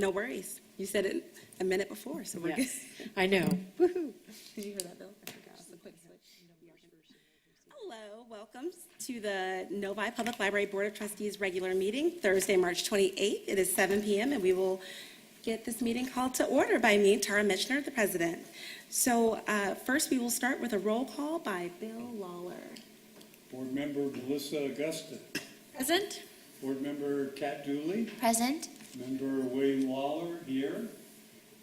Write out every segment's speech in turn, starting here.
No worries. You said it a minute before, so we're Yes, good. I know. Woohoo. Did you hear that, Bill? I forgot. Just a quick switch. Hello, welcome to the Novi Public Library Board of Trustees regular meeting, Thursday, March 28th. It is 7 p.m. and we will get this meeting called to order by me, Tara Michener, the president. So first we will start with a roll call by Bill Lawler. Board Member Melissa Augusta. Present. Board Member Kat Dooley. Present. Member William Lawler, here.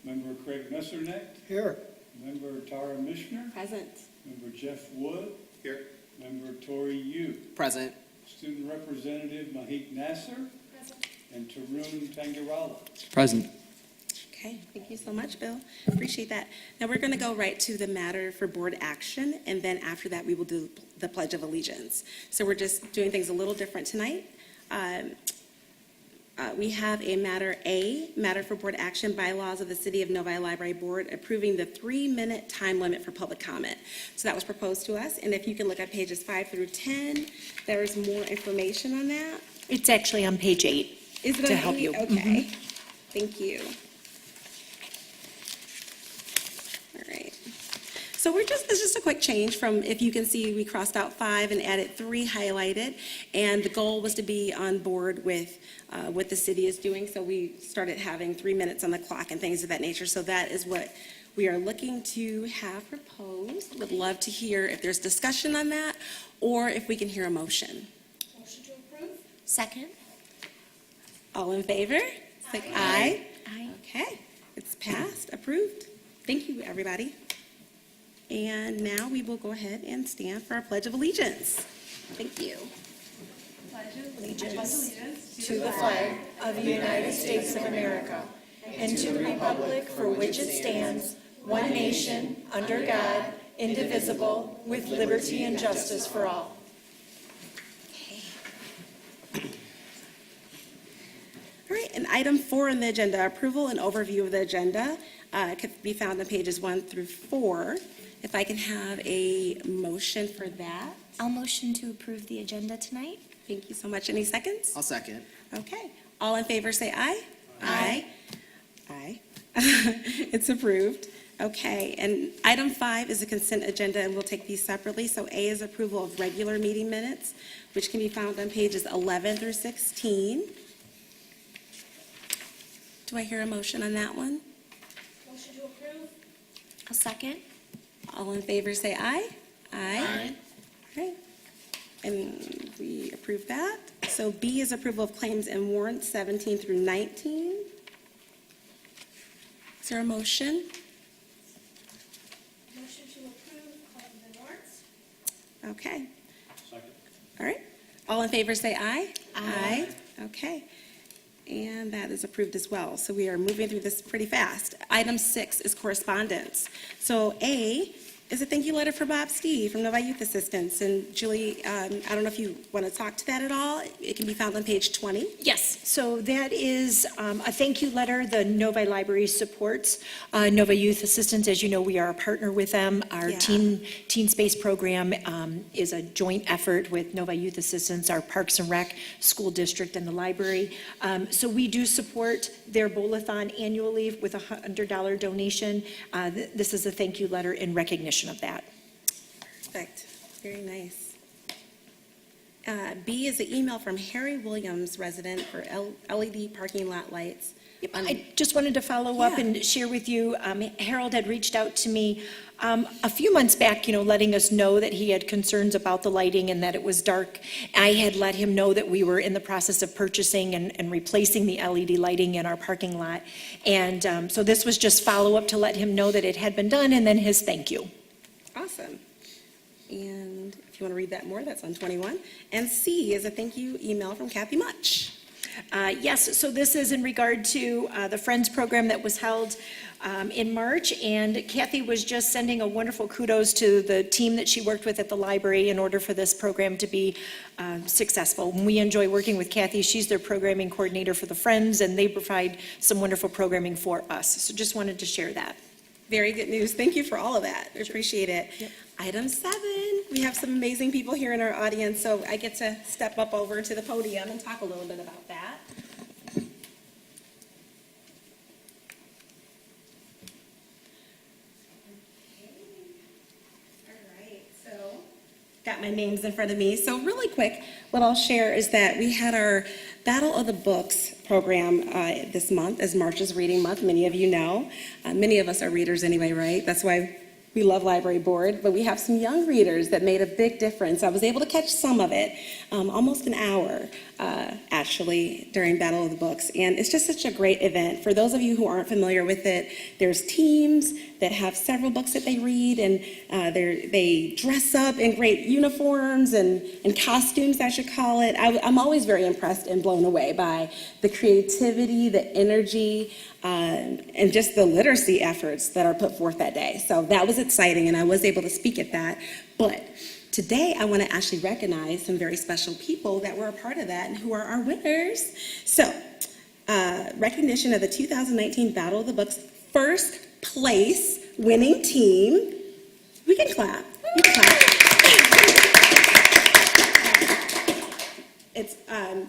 Member Craig Messernecht. Here. Member Tara Michener. Present. Member Jeff Wood. Here. Member Tori Yu. Present. Student Representative Mahik Nasser. Present. And Tarun Tangarala. Present. Okay, thank you so much, Bill. Appreciate that. Now we're going to go right to the matter for board action, and then after that we will do the Pledge of Allegiance. So we're just doing things a little different tonight. We have a matter for board action, bylaws of the City of Novi Library Board approving the 3-minute time limit for public comment. So that was proposed to us, and if you can look at pages 5 through 10, there's more information on that. It's actually on page 8. Is it To on help 8? you. Okay, thank you. All right. So it's just a quick change from, if you can see, we crossed out 5 and added 3 highlighted, and the goal was to be on board with what the city is doing, so we started having 3 minutes on the clock and things of that nature, so that is what we are looking to have proposed. Would love to hear if there's discussion on that, or if we can hear a motion. Motion to approve. Second. All in favor? Say aye. Aye. Okay, it's passed, approved. Thank you, everybody. And now we will go ahead and stand for our Pledge of Allegiance. Thank you. Allegiance to the flag of the United States of America and to the republic for which it stands, one nation, under God, indivisible, with liberty and justice for all. All right, and item 4 on the agenda, approval and overview of the agenda, could be found on pages 1 through 4. If I can have a motion for that. I'll motion to approve the agenda tonight. Thank you so much. Any seconds? I'll second. Okay. All in favor say aye. Aye. Aye. It's approved. Okay, and item 5 is a consent agenda, and we'll take these separately. So A is approval of regular meeting minutes, which can be found on pages 11 through 16. Do I hear a motion on that one? Motion to approve. I'll second. All in favor say aye. Aye. All right. And we approve that. So B is approval of claims and warrants 17 through 19. Is there a motion? Motion to approve claims and warrants. Okay. Second. All right. All in favor say aye. Aye. Okay. And that is approved as well. So we are moving through this pretty fast. Item 6 is correspondence. So A is a thank you letter for Bob Steve from Novi Youth Assistance. And Julie, I don't know if you want to talk to that at all. It can be found on page 20. Yes, so that is a thank you letter the Novi Library supports. Novi Youth Assistance, as you know, we are a partner with them. Our Yeah. teen space program is a joint effort with Novi Youth Assistance, our Parks and Rec School District, and the library. So we do support their bowl-a-thon annually with a $100 donation. This is a thank you letter in recognition of that. Perfect. Very nice. B is an email from Harry Williams, resident, for LED parking lot lights. I just wanted to follow up Yeah. and share with you, Harold had reached out to me a few months back, letting us know that he had concerns about the lighting and that it was dark. I had let him know that we were in the process of purchasing and replacing the LED lighting in our parking lot. And so this was just follow-up to let him know that it had been done, and then his thank you. Awesome. And if you want to read that more, that's on 21. And C is a thank you email from Kathy Much. Yes, so this is in regard to the Friends program that was held in March, and Kathy was just sending a wonderful kudos to the team that she worked with at the library in order for this program to be successful. We enjoy working with Kathy. She's their programming coordinator for the Friends, and they provide some wonderful programming for us. So just wanted to share that. Very good news. Thank you for all of that. I appreciate it. Yep. Item 7, we have some amazing people here in our audience, so I get to step up over to the podium and talk a little bit about that. got my names in front of me. So really quick, what I'll share is that we had our Battle of the Books program this month, as March is Reading Month. Many of you know. Many of us are readers anyway, right? That's why we love Library Board. But we have some young readers that made a big difference. I was able to catch some of it, almost an hour, actually, during Battle of the Books. And it's just such a great event. For those of you who aren't familiar with it, there's teams that have several books that they read, and they dress up in great uniforms and costumes, I should call it. I'm always very impressed and blown away by the creativity, the energy, and just the literacy efforts that are put forth that day. So that was exciting, and I was able to speak at that. But today, I want to actually recognize some very special people that were a part of that and who are our winners. So, recognition of the 2019 Battle of the Books first place winning team. We can clap. You can clap.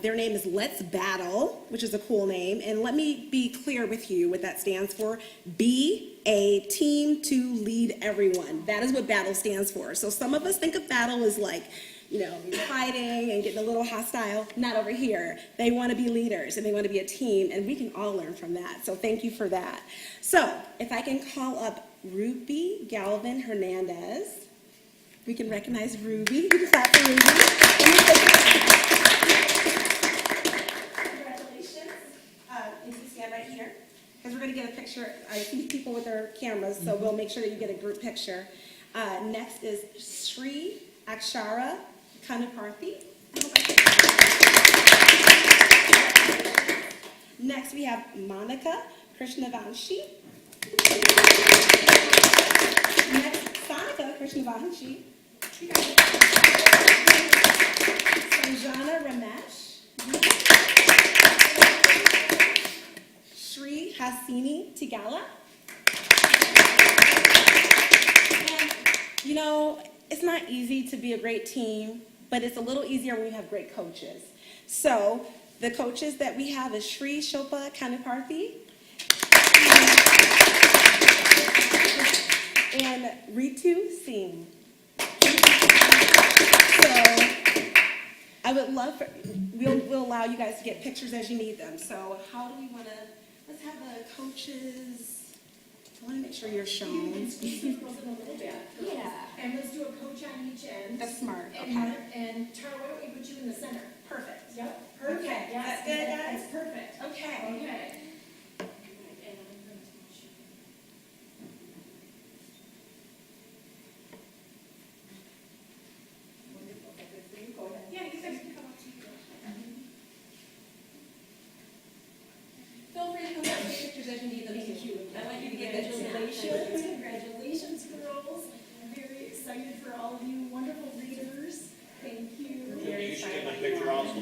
Their name is Let's Battle, which is a cool name. And let me be clear with you what that stands for. Be a team to lead everyone. That is what battle stands for. So some of us think of battle as like, you know, fighting and getting a little hostile. Not over here. They want to be leaders and they want to be a team, and we can all learn from that. So thank you for that. So if I can call up Ruby Galvin Hernandez. We can recognize Ruby. You can clap for Ruby. Congratulations. You can stand right here, because we're going to get a picture. I see people with their cameras, so we'll make sure that you get a group picture. Next is Sri Akshara Kanaparthi. Next, we have Monica Krishnavanshi. Next, Sonika Krishnavanshi. Sanjana Ramesh. Shri Hasini Tigala. And, you know, it's not easy to be a great team, but it's a little easier when we have great coaches. So, the coaches that we have is Shri Shilpa Kanaparthi and Ritu Singh. So, I would love for, we'll allow you guys to get pictures as you need them. So, how do we want to, let's have the coaches, I want to make sure you're shown. You can squeeze the girls in a little bit. Yeah. And let's do a coach on each end. That's smart, And okay. And Tara, why don't we put you in the center? Perfect. Yep, perfect. Okay, Yes, that's good, guys? That's perfect. Okay. Okay. Yeah, you guys can come up to you. Feel free to come up and take pictures as you need them. Thank you. I want you to get that. Congratulations, congratulations, girls. I'm very excited for all of you wonderful readers. Thank you. You should get my picture also.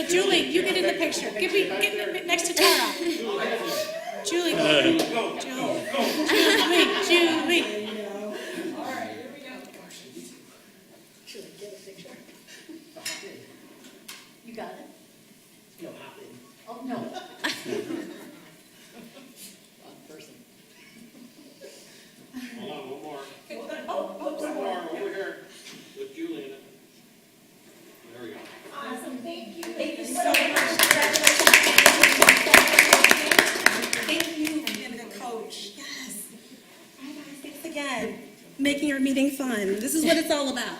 Julie, you get in the picture. Get next to Tara. Julie, go. Julie. All right, here we go. Should I get a picture? You got it? No, hop in. Oh, no. Hold on, one more. Oh, One more, over here, with Julie in it. There we go. awesome, thank you. Thank you so much. Thank you for being a good coach. Yes. All right, guys, thanks again. Making our meeting fun. This is what it's all about.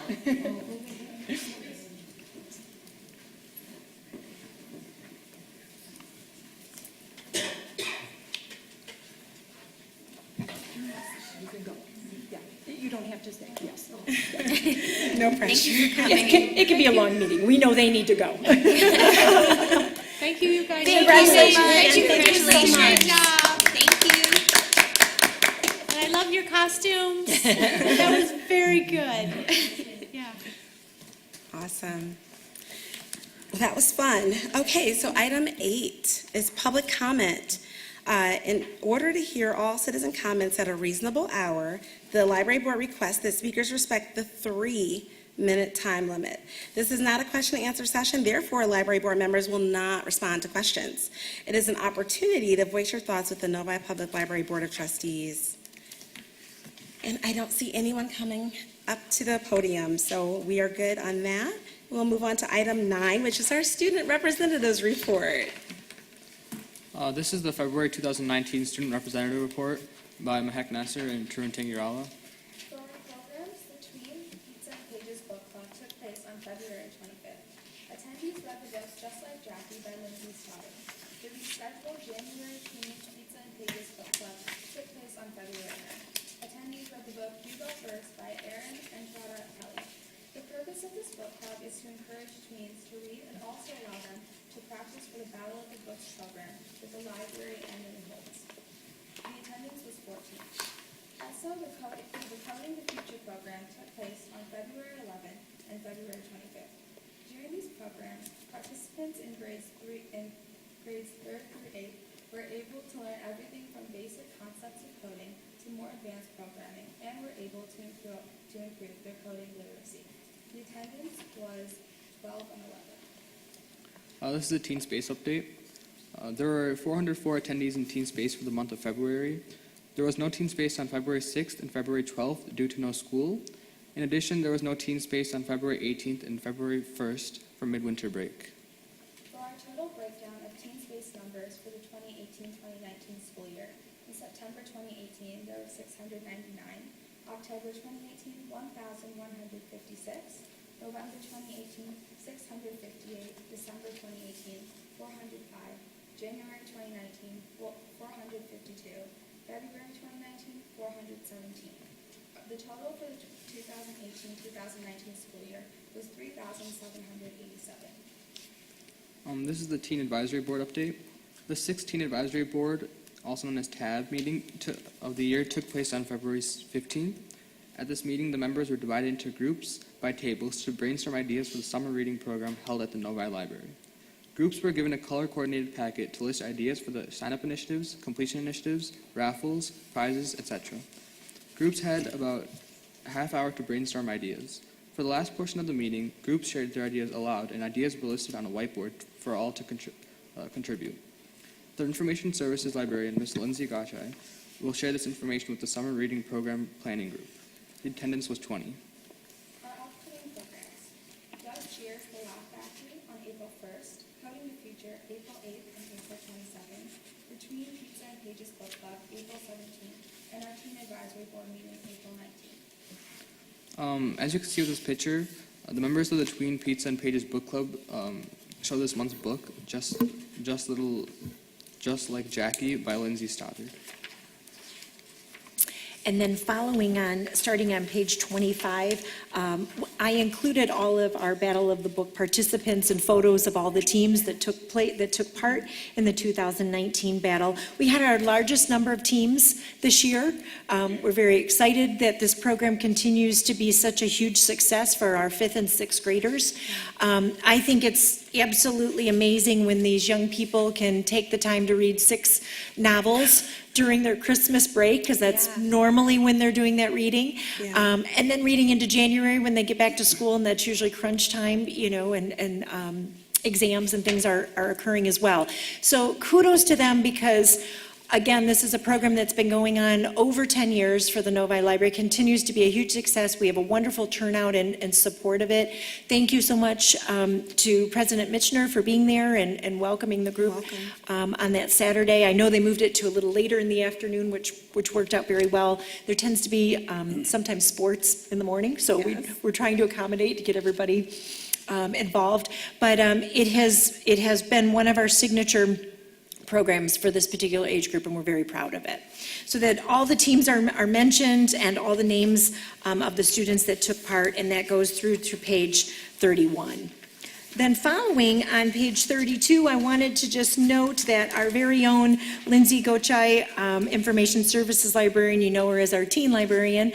You don't have to stay, yes. No pressure. It can be a long meeting. We know they need to go. Thank you, you guys. Congratulations. Thank you. Congratulations. Great job. Thank you. And I love your costumes. That was very good. Yeah. Awesome. Well, that was fun. Okay, so item 8 is public comment. In order to hear all citizen comments at a reasonable hour, the library board requests that speakers respect the 3-minute time limit. This is not a question and answer session, therefore library board members will not respond to questions. It is an opportunity to voice your thoughts with the Novi Public Library Board of Trustees. And I don't see anyone coming up to the podium. So we are good on that. We'll move on to item 9, which is our student representatives report. This is the February 2019 Student Representative Report by Mahek Nasser and Tarun Tangirala. For our programs, the Tween Pizza and Pages Book Club took place on February 25th. Attendees read the books Just Like Jackie by Lindsay Stoddard. The rescheduled January Tween Pizza and Pages Book Club took place on February 9th. Attendees read the book You Go First by Erin and Trada Kelly. The purpose of this book club is to encourage tweens to read and also allow them to practice for the Battle of the Books program that the library annually holds. The attendance was 14. Also, the Coding the Future program took place on February 11th and February 25th. During these programs, participants in grades 3rd through 8th were able to learn everything from basic concepts of coding to more advanced programming and were able to improve their coding literacy. The attendance was 12 and 11. This is a Teen Space update. There were 404 attendees in Teen Space for the month of February. There was no Teen Space on February 6th and February 12th due to no school. In addition, there was no Teen Space on February 18th and February 1st for midwinter break. For our total breakdown of Teen Space numbers for the 2018-2019 school year, in September 2018, there were 699, October 2018, 1,156, November 2018, 658, December 2018, 405, January 2019, 452, February 2019, 417. The total for the 2018-2019 school year was 3,787. This is the Teen Advisory Board update. The 6th Teen Advisory Board, also known as TAB, meeting of the year took place on February 15th. At this meeting, the members were divided into groups by tables to brainstorm ideas for the summer reading program held at the Novi Library. Groups were given a color-coordinated packet to list ideas for the sign-up initiatives, completion initiatives, raffles, prizes, etc. Groups had about a half hour to brainstorm ideas. For the last portion of the meeting, groups shared their ideas aloud, and ideas were listed on a whiteboard for all to contribute. The Information Services Librarian, Ms. Lindsay Gotchai, will share this information with the Summer Reading Program Planning Group. The attendance was 20. Our upcoming programs. Doug Cheers The Laugh Factory on April 1st, Coding the Future April 8th and April 22nd, the Tween Pizza and Pages Book Club April 17th, and our Teen Advisory Board meeting April 19th. As you can see with this picture, the members of the Tween Pizza and Pages Book Club show this month's book, Just Like Jackie by Lindsay Stoddard. And then following on, starting on page 25, I included all of our Battle of the Book participants and photos of all the teams that took part in the 2019 battle. We had our largest number of teams this year. We're very excited that this program continues to be such a huge success for our 5th and 6th graders. I think it's absolutely amazing when these young people can take the time to read 6 novels during their Christmas break, because that's normally when they're doing that reading. Yeah. And then reading into January when they get back to school, and that's usually crunch time, and exams and things are occurring as well. So kudos to them, because again, this is a program that's been going on over 10 years for the Novi Library, continues to be a huge success. We have a wonderful turnout and support of it. Thank you so much to President Michener for being there and welcoming the group on that Saturday. I know they moved it to a little later in the afternoon, which worked out very well. There tends to be sometimes sports in the morning, so we're trying to accommodate to get everybody involved. But it has been one of our signature programs for this particular age group, and we're very proud of it. So that all the teams are mentioned and all the names of the students that took part, and that goes through to page 31. Then following on page 32, I wanted to just note that our very own Lindsay Gotchai, Information Services Librarian, you know her as our teen librarian,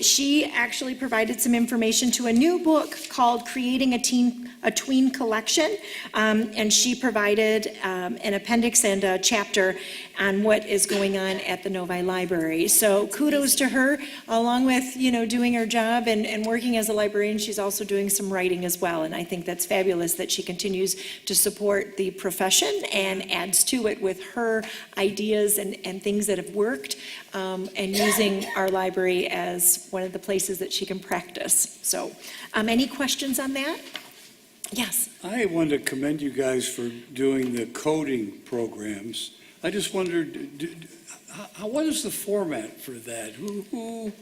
she actually provided some information to a new book called Creating a Tween Collection, and she provided an appendix and a chapter on what is going on at the Novi Library. So kudos to her, along with doing her job and working as a librarian. She's also doing some writing as well, and I think that's fabulous. fabulous that she continues to support the profession and adds to it with her ideas and things that have worked, and using our library as one of the places that she can practice. So, any questions on that? Yes. I want to commend you guys for doing the coding programs. I just wondered, what is the format for that? Who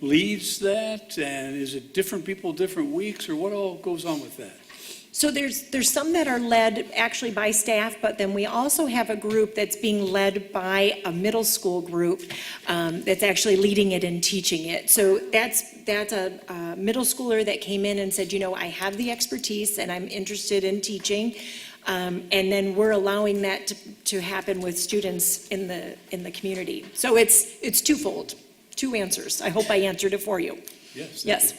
leads that, and is it different people, different weeks, or what all goes on with that? So there's some that are led actually by staff, but then we also have a group that's being led by a middle school group that's actually leading it and teaching it. So that's a middle schooler that came in and said, you know, I have the expertise and I'm interested in teaching. And then we're allowing that to happen with students in the community. So it's twofold, two answers. I hope I answered it for you. Yes. Yes.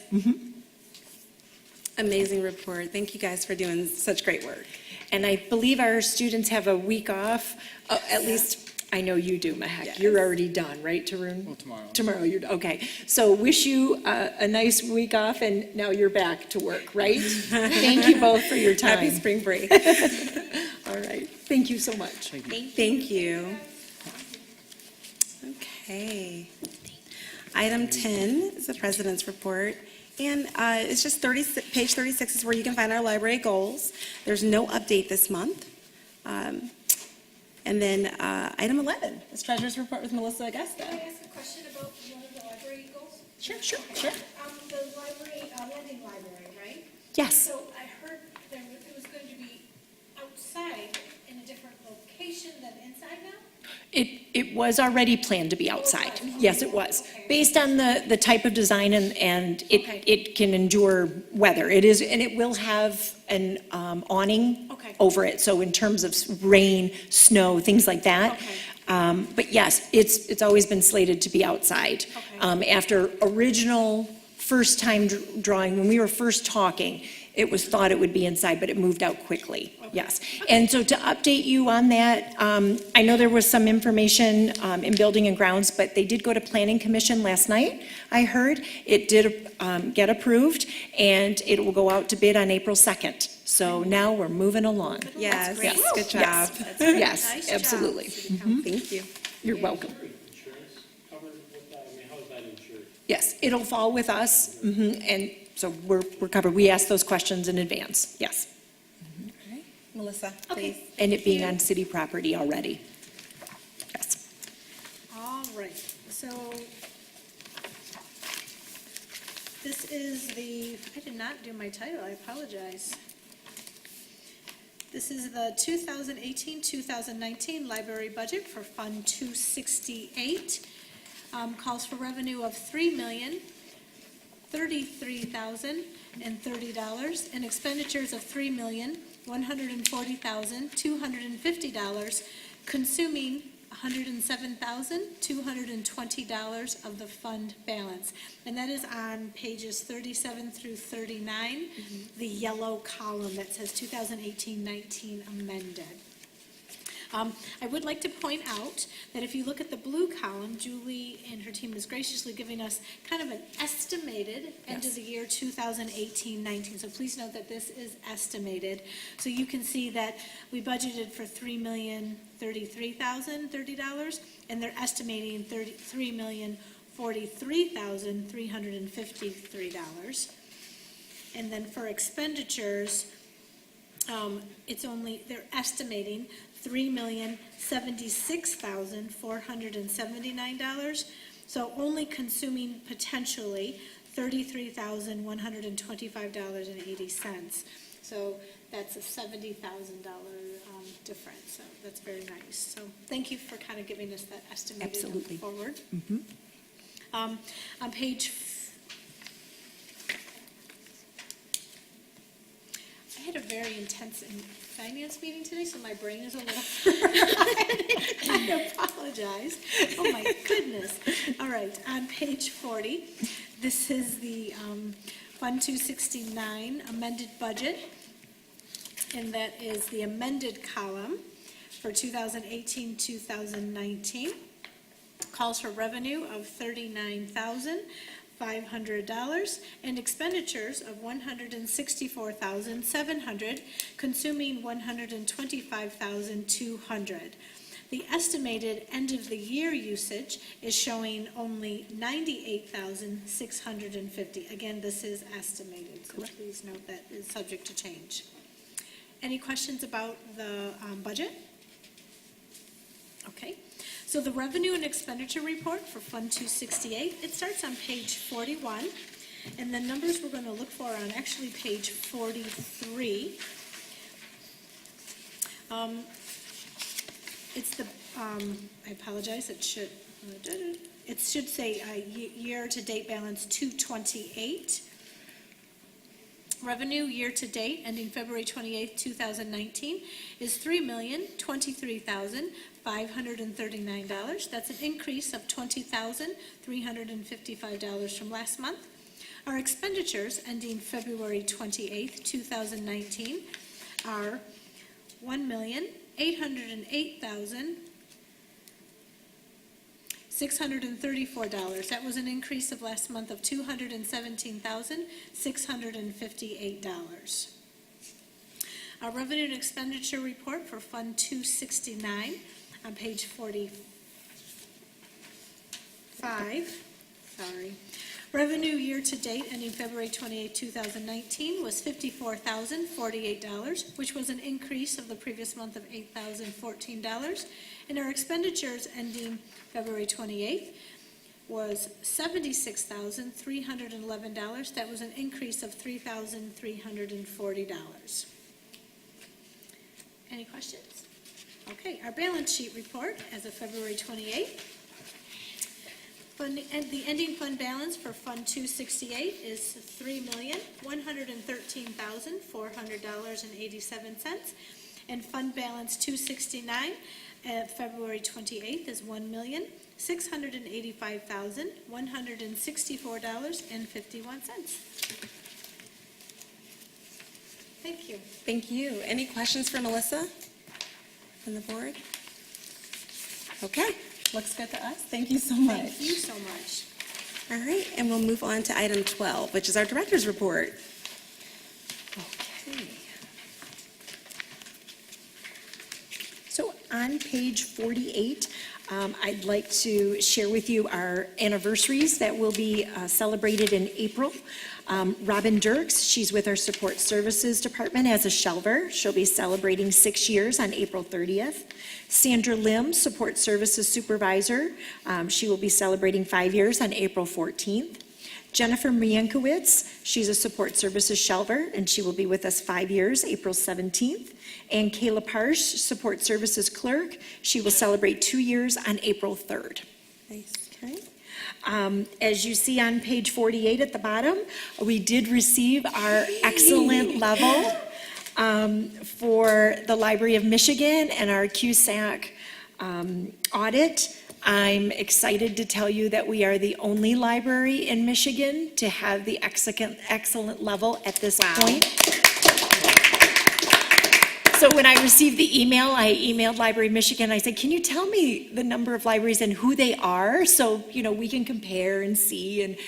Amazing report. Thank you guys for doing such great work. And I believe our students have a week off, at least I know you do, Mahek. Yes. You're already done, right, Tarun? Well, tomorrow. Tomorrow, okay. So wish you a nice week off, and now you're back to work, right? Thank you both for your time. Happy spring break. All right, thank you so much. Thank you. Okay. Item 10 is the president's report. And it's just page 36 is where you can find our library goals. There's no update this month. And then item 11 is treasurer's report with Melissa Augusta. Can I ask a question about one of the library goals? Sure. The library, lending library, right? Yes, So I heard it was going to be outside in a different location than inside now? it was already planned to be outside. Okay. Yes, it was. Okay. Based on the type of design and Okay. it can endure weather. It is, and it will have an awning Okay. over it. So in terms of rain, snow, things like that. Okay. But yes, it's always been slated to be outside. Okay. After original first time drawing, when we were first talking, it was thought it would be inside, but it moved out quickly. Yes. And so to update you on that, I know there was some information in Building and Grounds, but they did go to Planning Commission last night, I heard. It did get approved, and it will go out to bid on April 2nd. So now we're moving along. Yes, Yes. good job. Yes. Yes, Nice job, absolutely. City Council. Thank you. You're welcome. Insurance covered with that? I mean, how is that insured? Yes, it'll fall with us, and so we're covered. We asked those questions in advance, yes. Melissa, Okay. please. And it being on city property already. Yes. All right, so this is I did not do my title, I apologize. This is the 2018-2019 library budget for Fund 268. Calls for revenue of $3,033,030 and expenditures of $3,140,250, consuming $107,220 of the fund balance. And that is on pages 37 through 39, the yellow column that says 2018-19 amended. I would like to point out that if you look at the blue column, Julie and her team is graciously giving us kind of an estimated end of the year 2018-19. So please note that this is estimated. So you can see that we budgeted for $3,033,030, and they're estimating $3,043,353. And then for expenditures, they're estimating $3,076,479, so only consuming potentially $33,125.80. So that's a $70,000 difference, so that's very nice. So thank you for kind of giving us that estimated Absolutely. forward. On page I had a very intense finance meeting today, so my brain is a little, I apologize. Oh, my goodness. All right, on page 40, this is the Fund 269 amended budget, and that is the amended column for 2018-2019. Calls for revenue of $39,500. $500, and expenditures of $164,700, consuming $125,200. The estimated end-of-the-year usage is showing only $98,650. Again, this is estimated, so please note that is subject to change. Any questions about the budget? Okay, so the revenue and expenditure report for Fund 268, it starts on page 41, and the numbers we're going to look for are on actually page 43. It's the, I apologize, it should say year-to-date balance 228. Revenue year-to-date, ending February 28th, 2019, is $3,023,539. That's an increase of $20,355 from last month. Our expenditures, ending February 28th, 2019, are $1,808,634. That was an increase of last month of $217,658. Our revenue and expenditure report for Fund 269 on page 45. Revenue year-to-date ending February 28, 2019 was $54,048, which was an increase of the previous month of $8,014. And our expenditures ending February 28th was $76,311. That was an increase of $3,340. Any questions? Okay, our balance sheet report as of February 28th. The ending fund balance for Fund 268 is $3,113,400.87, and fund balance 269 at February 28th is $1,685,164.51. Thank you. Thank you. Any questions for Melissa on the board? Okay, looks good to us. Thank you so much. Thank you so much. All right, and we'll move on to item 12, which is our director's report. Okay. So on page 48, I'd like to share with you our anniversaries that will be celebrated in April. Robin Dirks, she's with our Support Services Department as a shelver. She'll be celebrating 6 years on April 30th. Sandra Lim, Support Services Supervisor, she will be celebrating 5 years on April 14th. Jennifer Miankowitz, she's a Support Services shelver, and she will be with us 5 years, April 17th. And Kayla Parsh, Support Services Clerk, she will celebrate 2 years on April 3rd. Nice. Okay. As you see on page 48 at the bottom, we did receive our excellent level for the Library of Michigan and our CUSAC audit. I'm excited to tell you that we are the only library in Michigan to have the excellent level at this point. So when I received the email, I emailed Library of Michigan. I said, can you tell me the number of libraries and who they are so, we can compare and see. And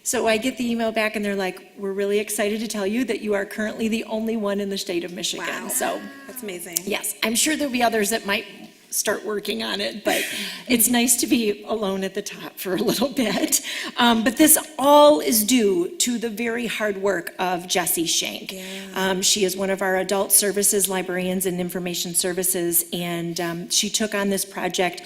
so I get the email back and they're like, we're really excited to tell you that you are currently the only one in the state of Michigan. Wow. So That's amazing. yes, I'm sure there'll be others that might start working on it, but it's nice to be alone at the top for a little bit. But this all is due to the very hard work of Jessie Shank. Yeah. She is one of our adult services librarians and information services, and she took on this project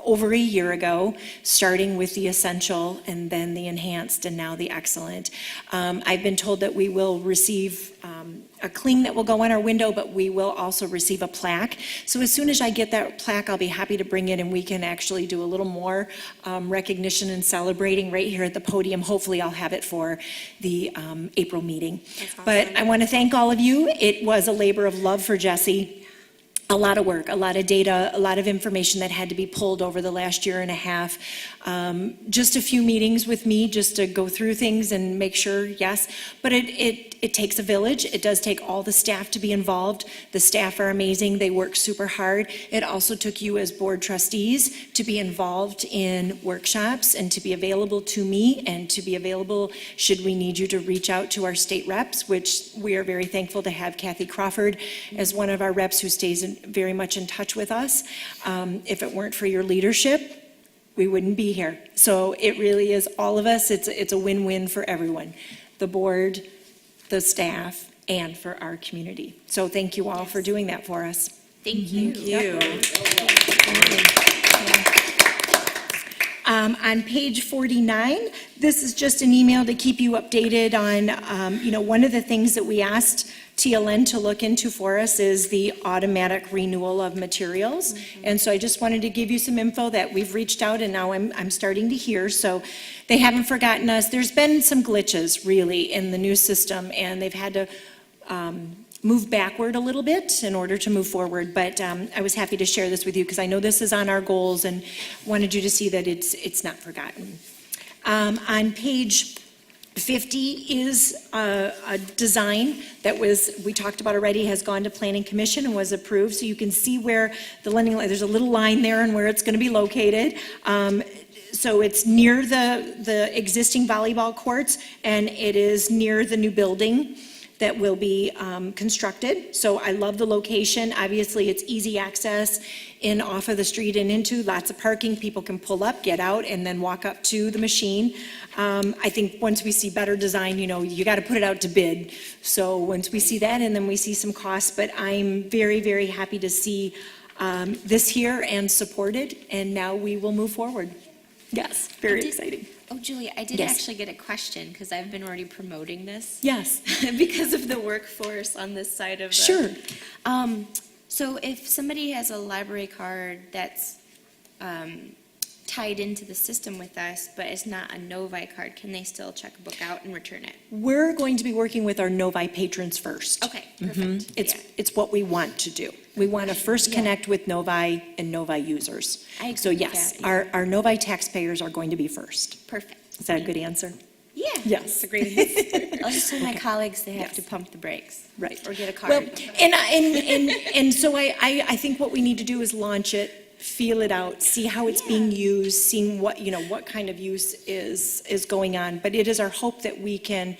over a year ago, starting with the essential and then the enhanced and now the excellent. I've been told that we will receive a cling that will go on our window, but we will also receive a plaque. So as soon as I get that plaque, I'll be happy to bring it and we can actually do a little more recognition and celebrating right here at the podium. Hopefully I'll have it for the April meeting. That's awesome. But I want to thank all of you. It was a labor of love for Jessie. a lot of work, a lot of data, a lot of information that had to be pulled over the last year and a half. Just a few meetings with me just to go through things and make sure, yes. But it takes a village. It does take all the staff to be involved. The staff are amazing. They work super hard. It also took you as board trustees to be involved in workshops and to be available to me and to be available should we need you to reach out to our state reps, which we are very thankful to have Kathy Crawford as one of our reps who stays very much in touch with us. If it weren't for your leadership, we wouldn't be here. So it really is all of us. It's a win-win for everyone, the board, the staff, and for our community. So thank you all for doing that for us. Thank you. On page 49, this is just an email to keep you updated on, one of the things that we asked TLN to look into for us is the automatic renewal of materials. And so I just wanted to give you some info that we've reached out and now I'm starting to hear. So they haven't forgotten us. There's been some glitches really in the new system and they've had to move backward a little bit in order to move forward. But I was happy to share this with you because I know this is on our goals and wanted you to see that it's not forgotten. On page 50 is a design that we talked about already, has gone to Planning Commission and was approved. So you can see where the landing, there's a little line there and where it's going to be located. So it's near the existing volleyball courts and it is near the new building that will be constructed. So I love the location. Obviously, it's easy access in off of the street and into, lots of parking. People can pull up, get out, and then walk up to the machine. I think once we see better design, you got to put it out to bid. So once we see that, and then we see some costs, but I'm very, very happy to see this here and supported, and now we will move forward. Yes, very exciting. Oh, Julia, I did Yes. actually get a question because I've been already promoting this. Yes, Because of the workforce on this side of the. sure. So if somebody has a library card that's tied into the system with us, but it's not a Novi card, can they still check a book out and return it? We're going to be working with our Novi patrons first. Okay, perfect. It's what we want to do. We want to first connect with Novi and Novi users. I agree So with yes, that, yeah. our Novi taxpayers are going to be first. Perfect. Is that a good answer? Yeah. Yes. It's a great answer. I'll just tell my colleagues they have Yes. to pump the brakes. Right. Or get a Well, card. and so I think what we need to do is launch it, feel it out, see how it's being used, seeing what kind of use is going on. But it is our hope that we can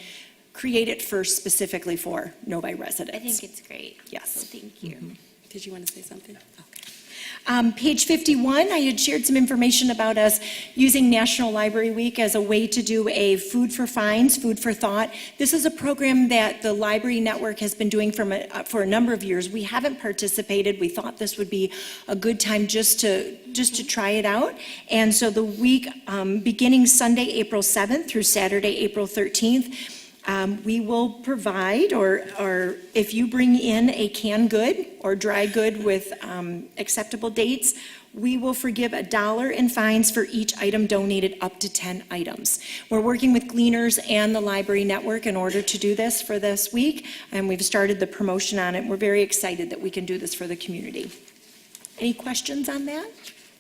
create it first specifically for Novi residents. I think it's great. Yes. So thank you. Did you want to say something? Okay. Page 51, I had shared some information about us using National Library Week as a way to do a food for fines, food for thought. This is a program that the Library Network has been doing for a number of years. We haven't participated. We thought this would be a good time just to try it out. And so the week beginning Sunday, April 7th through Saturday, April 13th, we will provide, or if you bring in a canned good or dry good with acceptable dates, we will forgive $1 in fines for each item donated up to 10 items. We're working with Gleaners and the Library Network in order to do this for this week, and we've started the promotion on it. We're very excited that we can do this for the community. Any questions on that?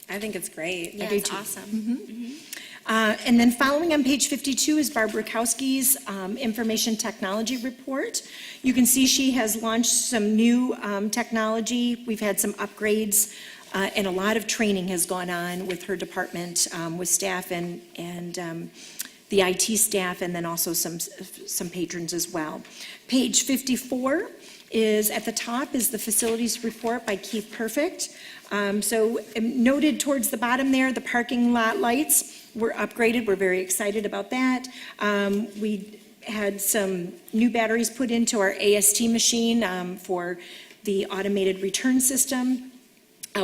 I think it's great. Yeah, do it's too. awesome. And then following on page 52 is Barbara Kowski's information technology report. You can see she has launched some new technology. We've had some upgrades, and a lot of training has gone on with her department, with staff and the IT staff, and then also some patrons as well. Page 54 is, at the top, is the facilities report by Keith Perfect. So noted towards the bottom there, the parking lot lights were upgraded. We're very excited about that. We had some new batteries put into our AST machine for the automated return system.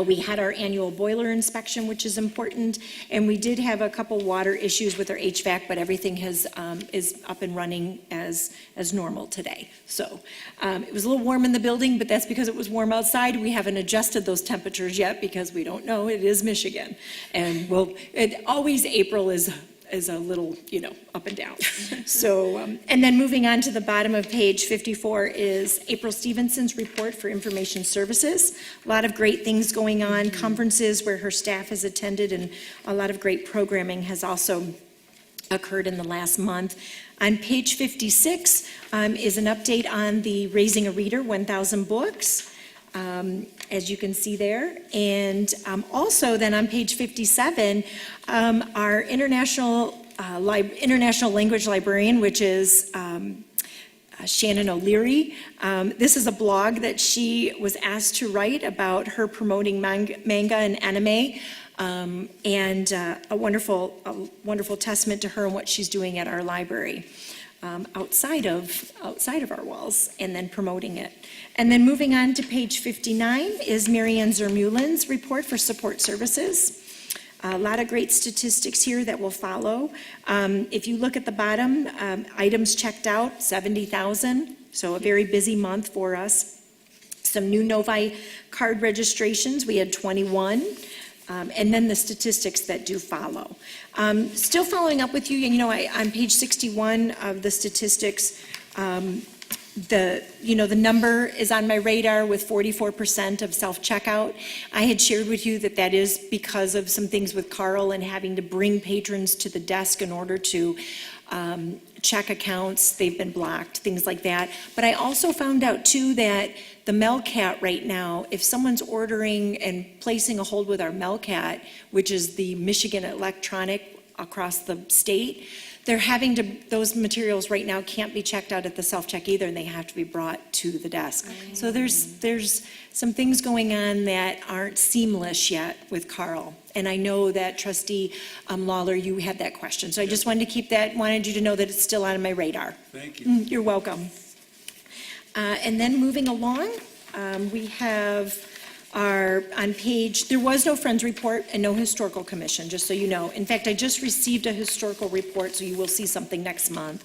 We had our annual boiler inspection, which is important, and we did have a couple water issues with our HVAC, but everything is up and running as normal today. So it was a little warm in the building, but that's because it was warm outside. We haven't adjusted those temperatures yet because we don't know. It is Michigan, and always April is is a little, up and down. So, and then moving on to the bottom of page 54 is April Stevenson's report for information services. A lot of great things going on, conferences where her staff has attended, and a lot of great programming has also occurred in the last month. On page 56 is an update on the Raising a Reader 1,000 books, as you can see there. And also then on page 57, our international language librarian, which is Shannon O'Leary. This is a blog that she was asked to write about her promoting manga and anime. And a wonderful testament to her and what she's doing at our library, outside of our walls, and then promoting it. And then moving on to page 59 is Marianne Zermulin's report for support services. A lot of great statistics here that will follow. If you look at the bottom, items checked out, 70,000, so a very busy month for us. Some new Novi card registrations, we had 21. And then the statistics that do follow. Still following up with you, on page 61 of the statistics, the number is on my radar with 44% of self-checkout. I had shared with you that is because of some things with Carl and having to bring patrons to the desk in order to check accounts. They've been blocked, things like that. But I also found out too that the Melcat right now, if someone's ordering and placing a hold with our Melcat, which is the Michigan Electronic across the state, they're having to, those materials right now can't be checked out at the self-check either, and they have to be brought to the desk. So there's some things going on that aren't seamless yet with Carl. And I know that Trustee Lawler, you had that question. So I just wanted you to know that it's still on my radar. Thank you. You're welcome. And then moving along, we have on page, there was no Friends report and no Historical Commission, just so you know. In fact, I just received a historical report, so you will see something next month.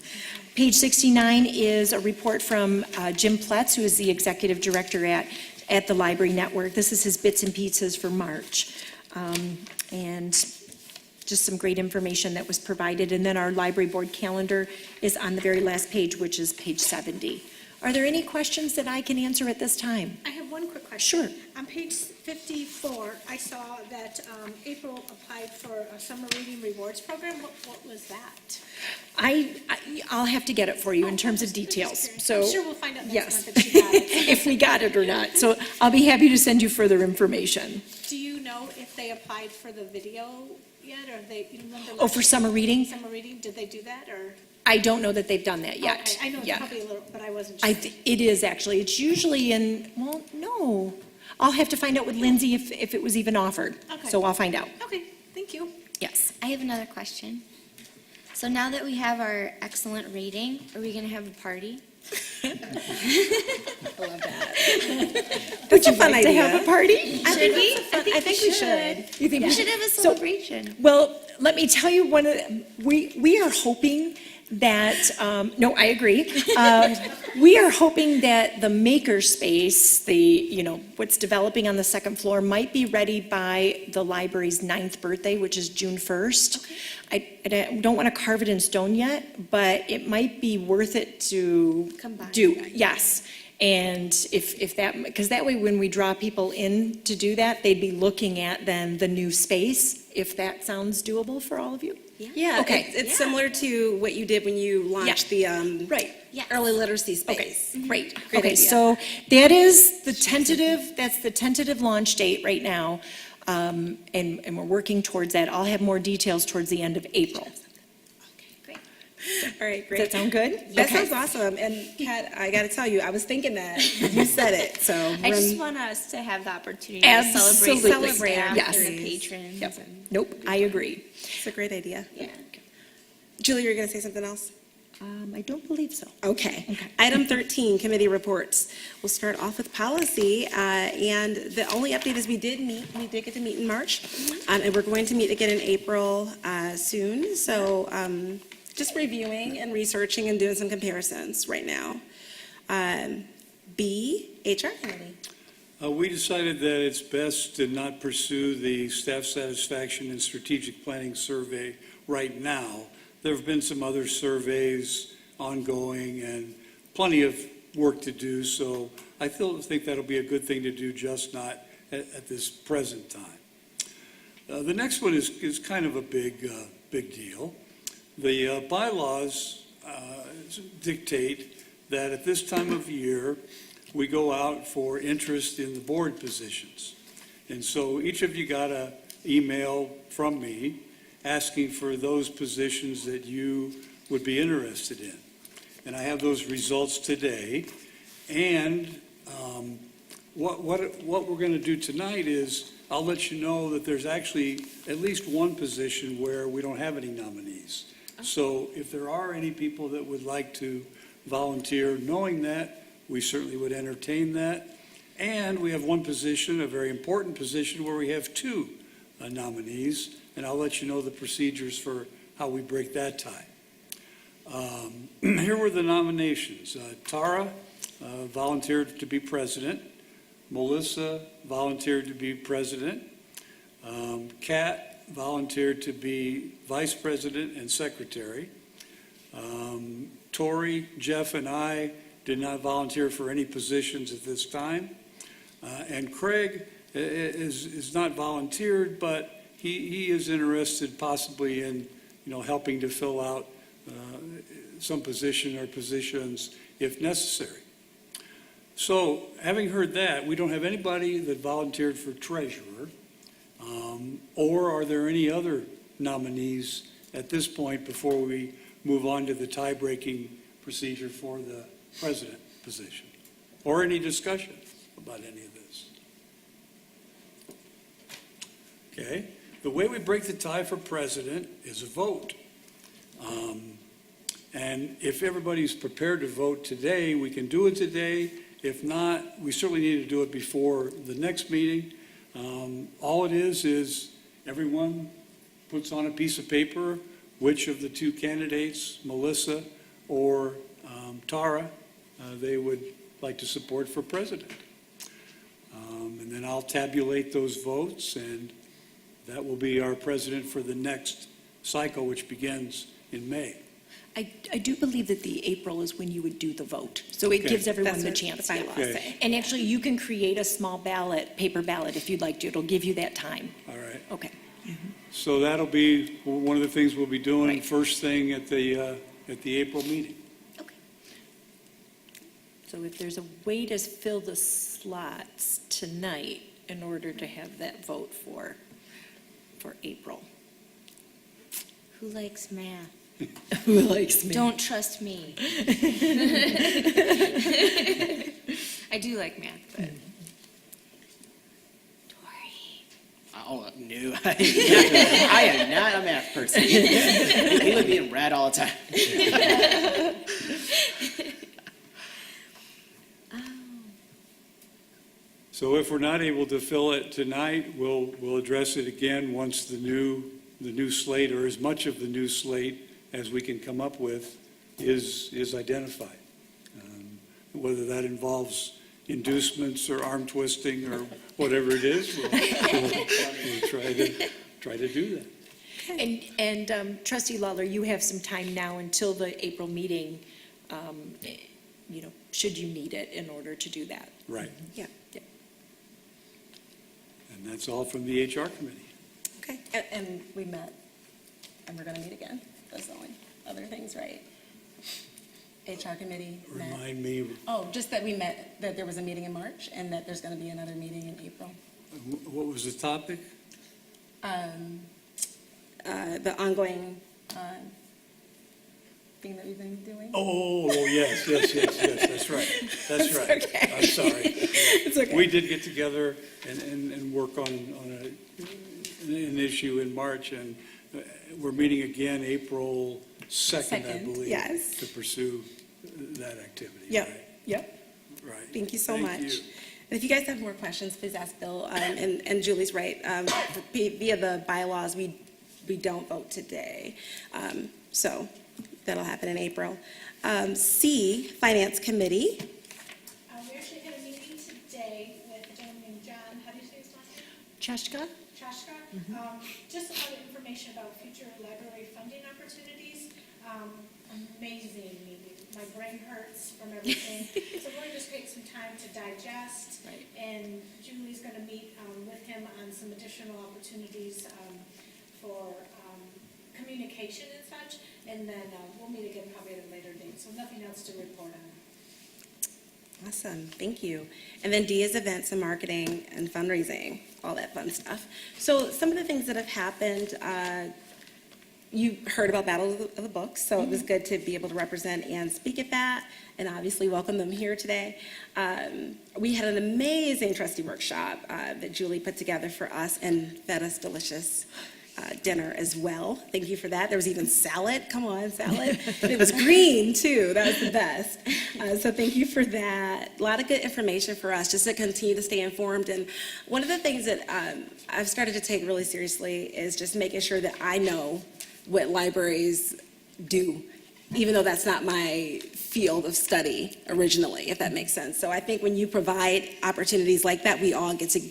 Page 69 is a report from Jim Pletz, who is the Executive Director at the Library Network. This is his bits and pieces for March. And just some great information that was provided. And then our library board calendar is on the very last page, which is page 70. Are there any questions that I can answer at this time? I have one quick question. Sure. On page 54, I saw that April applied for a summer reading rewards program. What was that? I'll have to get it for you in terms of details. So, I'm sure we'll find out next yes, month if she got it. if we got it or not. So I'll be happy to send you further information. Do you know if they applied for the video yet, or you remember? Oh, for summer reading? Summer reading, did they do that, or? I don't know that they've done that yet. Okay, I know it's Yeah. probably a little, but I wasn't sure. It is actually. It's usually no. I'll have to find out with Lindsay if it was even offered. Okay. So I'll find out. Okay, thank you. Yes. I have another question. So now that we have our excellent rating, are we gonna have a party? I love that. Would That's you a fun like to idea. have a party? Should we? I think we should. You think We should have a So- celebration. Well, let me tell you, we are hoping that, no, I agree. We are hoping that the maker space, what's developing on the second floor might be ready by the library's 9th birthday, which is June 1st. I don't want to carve it in stone yet, but it might be worth it to Combine. yes. And if that, because that way when we draw people in to do that, they'd be looking at then the new space, if that sounds doable for all of you? Yeah, Okay. it's similar to what you did when you launched the Right. Yes. early literacy Okay, space. great. Great Okay, idea. so that is that's the tentative launch date right now. And we're working towards that. I'll have more details towards the end of April. Great. All right, Does great. that sound good? That Okay. sounds awesome. And Kat, I got to tell you, I was thinking that you said it. So I we're just in- want us to have the opportunity Absolutely. to Celebrate celebrate our our Yes. and the victories. patrons. Yep. And, Nope, I agree. it's a great idea. yeah. Julie, you're going to say something else? I don't believe so. Okay. Item 13, committee reports. We'll start off with policy, and the only update is we did get to meet in March, and we're going to meet again in April soon, so just reviewing and researching and doing some comparisons right now. B, HR committee. We decided that it's best to not pursue the staff satisfaction and strategic planning survey right now. There have been some other surveys ongoing and plenty of work to do, so I think that'll be a good thing to do, just not at this present time. The next one is kind of a big deal. The bylaws dictate that at this time of year, we go out for interest in the board positions. And so each of you got an email from me asking for those positions that you would be interested in. And I have those results today. And what we're going to do tonight is I'll let you know that there's actually at least one position where we don't have any nominees. So if there are any people that would like to volunteer, knowing that, we certainly would entertain that. And we have one position, a very important position, where we have two nominees, and I'll let you know the procedures for how we break that tie. Here were the nominations. Tara volunteered to be president. Melissa volunteered to be president. Kat volunteered to be vice president and secretary. Tori, Jeff, and I did not volunteer for any positions at this time. And Craig is not volunteered, but he is interested possibly in, helping to fill out some position or positions if necessary. So, having heard that, we don't have anybody that volunteered for treasurer, or are there any other nominees at this point before we move on to the tie-breaking procedure for the president position? Or any discussion about any of this? Okay, the way we break the tie for president is a vote. And if everybody's prepared to vote today, we can do it today. If not, we certainly need to do it before the next meeting. All it is everyone puts on a piece of paper which of the two candidates, Melissa or Tara, they would like to support for president. And then I'll tabulate those votes, and that will be our president for the next cycle, which begins in May. I do believe that the April is when you would do the vote, so it Okay. gives everyone That's the what chance. the bylaws Okay. say. And actually, you can create a small ballot, paper ballot, if you'd like to. It'll give you that time. All right. Okay. So that'll be one of the things we'll be doing Right. first thing at the April meeting. Okay. So if there's a way to fill the slots tonight in order to have that vote for April. Who likes math? Who likes me? Don't trust me. I do like math, but. Tori. Oh, no. I am not a math person. We would be in red all the time. So if we're not able to fill it tonight, we'll address it again once the new slate, or as much of the new slate as we can come up with, is identified. Whether that involves inducements or arm twisting or whatever it is, we'll try to do that. And Trustee Lawler, you have some time now until the April meeting, should you need it in order to do that. Right. Yeah. And that's all from the HR committee. Okay. And we met, and we're gonna meet again. That's the only other things, right? HR committee met. Remind me, Oh, just that we met, that there was a meeting in March, and that there's gonna be another meeting in April. what was the topic? The ongoing, Thing that we've been doing. Oh, yes, that's right. That's right. okay. I'm sorry. it's okay. We did get together and work on an issue in March, and we're meeting again April 2nd, I Second, believe. yes. To pursue that activity. Yep, right? yep. Right. Thank you so much. you. And if you guys have more questions, please ask Bill. And Julie's right. Via the bylaws, we don't vote today. So that'll happen in April. C, Finance Committee. We actually had a meeting today with a gentleman Cheshka? Chashka. Just a lot of information about future library funding opportunities. Amazing meeting. My brain hurts from everything. So we're going to just take some time to digest. Right. And Julie's going to meet with him on some additional opportunities for communication and such. And then we'll meet again probably at a later date. So nothing else to report on. Awesome, thank you. And then D is events and marketing and fundraising, all that fun stuff. So some of the things that have happened, you heard about Battle of the Books, so it was good to be able to represent and speak at that, and obviously welcome them here today. We had an amazing trustee workshop that Julie put together for us and fed us delicious dinner as well. Thank you for that. There was even salad. Come on, salad. And it was green too. That was the best. So thank you for that. A lot of good information for us just to continue to stay informed. And one of the things that I've started to take really seriously is just making sure that I know what libraries do, even though that's not my field of study originally, if that makes sense. So I think when you provide opportunities like that, we all get to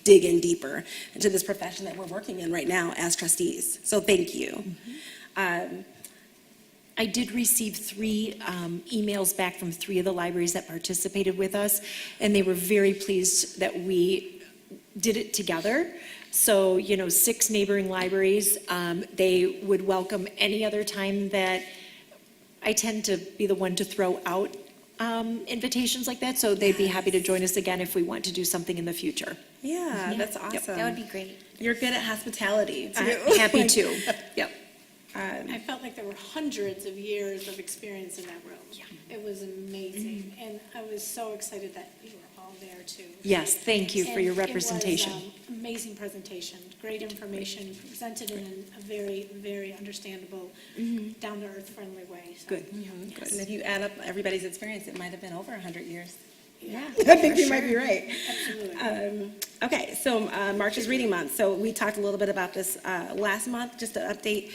dig in deeper into this profession that we're working in right now as trustees. So thank you. I did receive 3 emails back from 3 of the libraries that participated with us, and they were very pleased that we did it together. So, 6 neighboring libraries, they would welcome any other time that I tend to be the one to throw out invitations like that, so they'd be happy to join us again if we want to do something in the future. Yeah, that's awesome. That would be great. You're good at hospitality too. Happy to. Yep. I felt like there were hundreds of years of experience in that room. It was amazing. And I was so excited that you were all there too. Yes, thank you for your And it was, representation. amazing presentation, great information, presented in a very, very understandable, down-to-earth friendly way. So, Good. And if you add up everybody's experience, it might have been over 100 years. Yeah, I think you might be right. absolutely. Okay, so March is reading month, so we talked a little bit about this last month, just to update.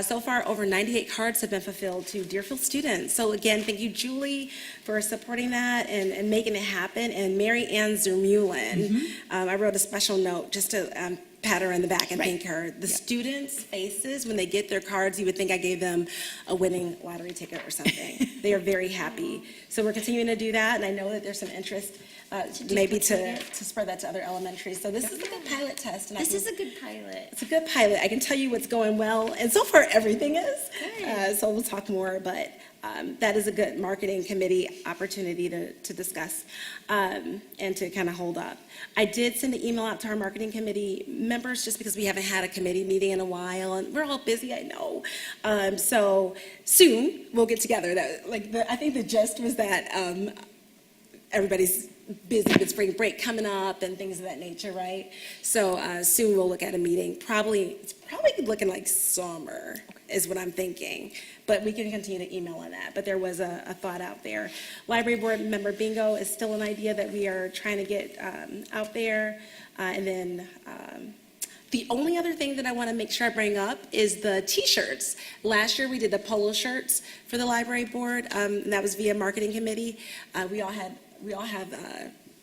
So far, over 98 cards have been fulfilled to Deerfield students. So again, thank you, Julie, for supporting that and making it happen, and Mary Ann Zermulin. I wrote a special note just to pat her on the back and thank her. The students' faces, when they get their cards, you would think I gave them a winning lottery ticket or something. They are very happy. So we're continuing to do that, and I know that there's some interest maybe to spread that to other elementaries. So this is a good pilot test. And This is a good pilot. it's a good pilot. I can tell you what's going well, and so far everything is. So we'll talk more, but that is a good marketing committee opportunity to discuss and to kind of hold up. I did send an email out to our marketing committee members just because we haven't had a committee meeting in a while, and we're all busy, I know. So soon we'll get together. I think the gist was that everybody's busy with spring break coming up and things of that nature, right? So soon we'll look at a meeting. It's probably looking like summer is what I'm thinking. But we can continue to email on that. But there was a thought out there. Library board member bingo is still an idea that we are trying to get out there. And then the only other thing that I want to make sure I bring up is the T-shirts. Last year we did the polo shirts for the library board. And that was via marketing committee. We all have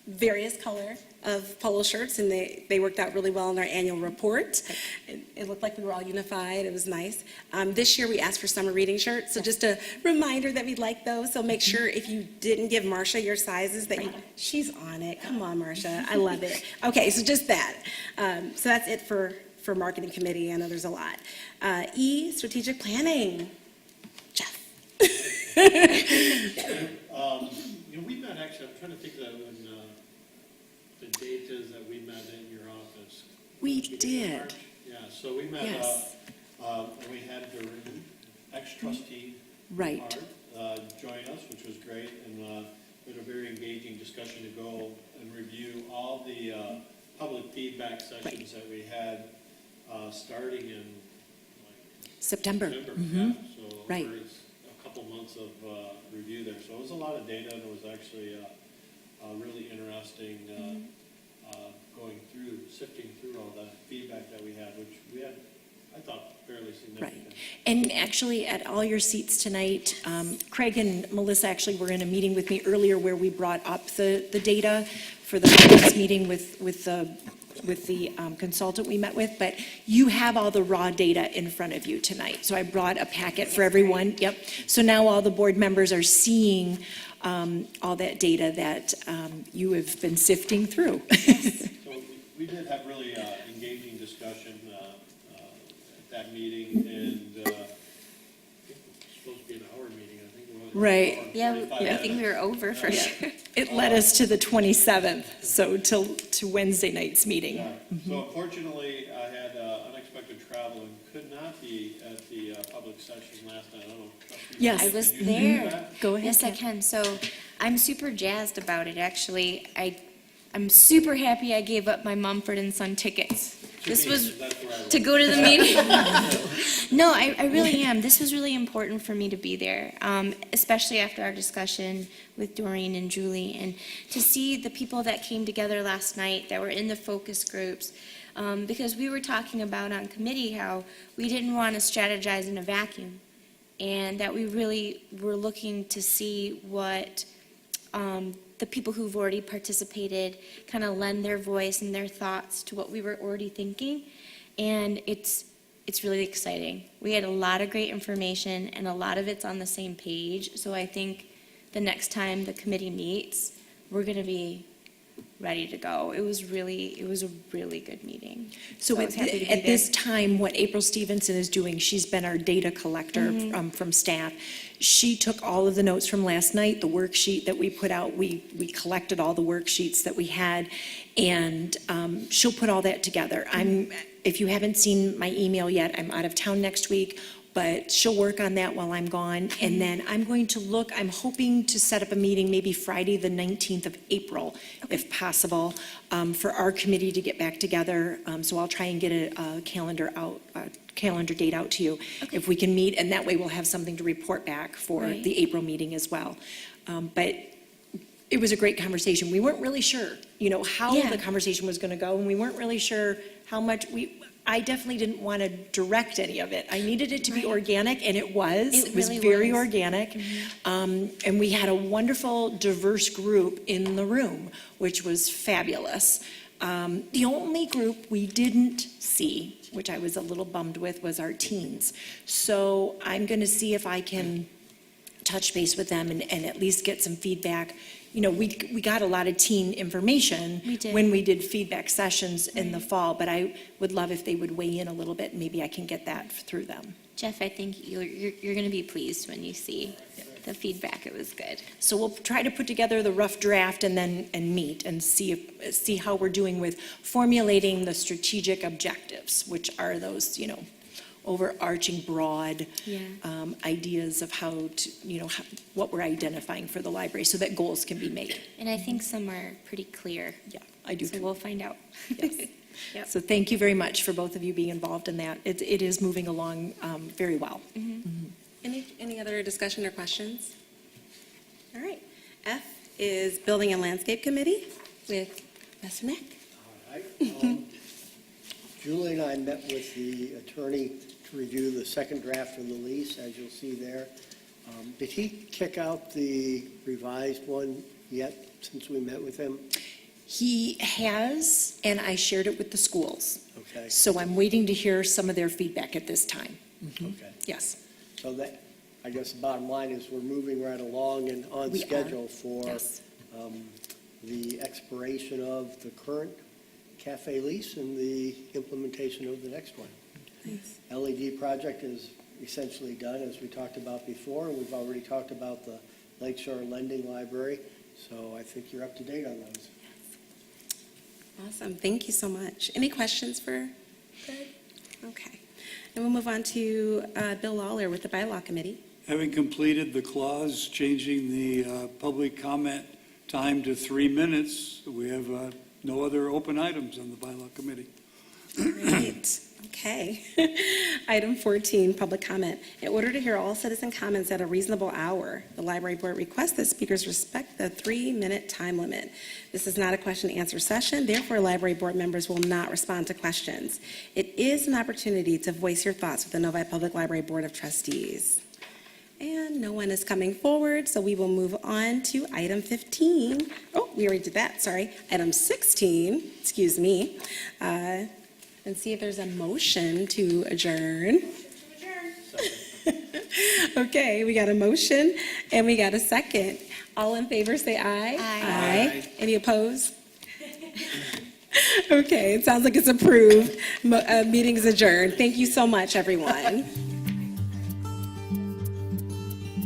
various color of polo shirts, and they worked out really well in our annual report. It looked like we were all unified. It was nice. This year we asked for summer reading shirts, so just a reminder that we'd like those. So make sure if you didn't give Marcia your sizes that she's on it. Come on, Marcia. I love it. Okay, so just that. So that's it for marketing committee. I know there's a lot. E, strategic planning. Jeff. We met, actually, I'm trying to think of that when, the date is that we met in your office. We Beginning of did. March? Yeah, so we met, Yes. and we had the ex-trustee Right. join us, which was great, and we had a very engaging discussion to go and review all the public feedback sessions that we had starting in September. November. Mhm. So Right. there was a couple months of review there. So it was a lot of data, and it was actually really interesting going through, sifting through all the feedback that we had, which we had, I thought, fairly significant. Right. And actually, at all your seats tonight, Craig and Melissa actually were in a meeting with me earlier where we brought up the data for the next meeting with the with the consultant we met with, but you have all the raw data in front of you tonight. So I brought a packet for everyone. Yep. So now all the board members are seeing all that data that you have been sifting through. So we did have really engaging discussion at that meeting, and I think it was supposed to be an hour meeting. I think it was. Right. An hour and Yeah, 45 I minutes. think we were over for sure. It led us to the 27th, so to Wednesday night's meeting. Yeah. So unfortunately, I had unexpected travel and could not be at the public session last night. I don't know. Trustee, Yes. I was did you do there. that? Go ahead, Yes, I Kat. can. So I'm super jazzed about it, actually. I'm super happy I gave up my Mumford and Son tickets. This me, was that's where I was. to go to the meeting. No, I really am. This was really important for me to be there, especially after our discussion with Doreen and Julie, and to see the people that came together last night that were in the focus groups. Because we were talking about on committee how we didn't want to strategize in a vacuum, and that we really were looking to see what the people who've already participated kind of lend their voice and their thoughts to what we were already thinking. And it's really exciting. We had a lot of great information, and a lot of it's on the same page. So I think the next time the committee meets, we're going to be ready to go. It was a really good meeting. So I was happy to be at this there. time, what April Stevenson is doing, she's been our data collector from staff. She took all of the notes from last night, the worksheet that we put out, we collected all the worksheets that we had, and she'll put all that together. If you haven't seen my email yet, I'm out of town next week, but she'll work on that while I'm gone. And then I'm going to look, I'm hoping to set up a meeting maybe Friday, the 19th of April, if possible, for our committee to get back together. So I'll try and get a calendar date out to you if we can meet, and that way we'll have something to report back for Right. the April meeting as well. But it was a great conversation. We weren't really sure, how Yeah. the conversation was going to go, and we weren't really sure how much I definitely didn't want to direct any of it. I needed it to be Right. organic, and it was. It was really very was. organic. And we had a wonderful, diverse group in the room, which was fabulous. The only group we didn't see, which I was a little bummed with, was our teens. So I'm going to see if I can touch base with them and at least get some feedback. We got a lot of teen information We did. when we did feedback sessions in the fall, but I would love if they would weigh in a little bit. Maybe I can get that through them. Jeff, I think you're going to be pleased when you see the feedback. It was good. So we'll try to put together the rough draft and meet and see how we're doing with formulating the strategic objectives, which are those, overarching broad Yeah. ideas of how to, what we're identifying for the library so that goals can be made. And I think some are pretty clear. Yeah, I do So too. we'll find out. Yes. Yep. So thank you very much for both of you being involved in that. It is moving along very well. Any other discussion or questions? All right. F is Building and Landscape Committee with Mr. Nick. All right. Julie and I met with the attorney to review the second draft of the lease, as you'll see there. Did he kick out the revised one yet, since we met with him? He has, and I shared it with the schools. Okay, So I'm waiting to hear some of their feedback at this time. okay. Yes. So that, I guess the bottom line is we're moving right along and on We are. schedule for Yes. the expiration of the current cafe lease and the implementation of the next one. Nice. LED project is essentially done, as we talked about before. We've already talked about the Lakeshore Lending Library, so I think you're up to date on those. Awesome. Thank you so much. Any questions for Greg? Okay. And we'll move on to Bill Lawler with the Bylaw Committee. Having completed the clause changing the public comment time to 3 minutes, we have no other open items on the bylaw committee. Great. Okay. Item 14, public comment. In order to hear all citizen comments at a reasonable hour, the library board requests that speakers respect the 3-minute time limit. This is not a question and answer session, therefore library board members will not respond to questions. It is an opportunity to voice your thoughts with the Novi Public Library Board of Trustees. And no one is coming forward, so we will move on to item 15. Oh, we already did that, sorry. Item 16, excuse me. And see if there's a motion to adjourn. Okay, we got a motion and we got a second. All in favor, say aye. Aye. Any opposed? Okay, it sounds like it's approved. Meeting is adjourned. Thank you so much, everyone.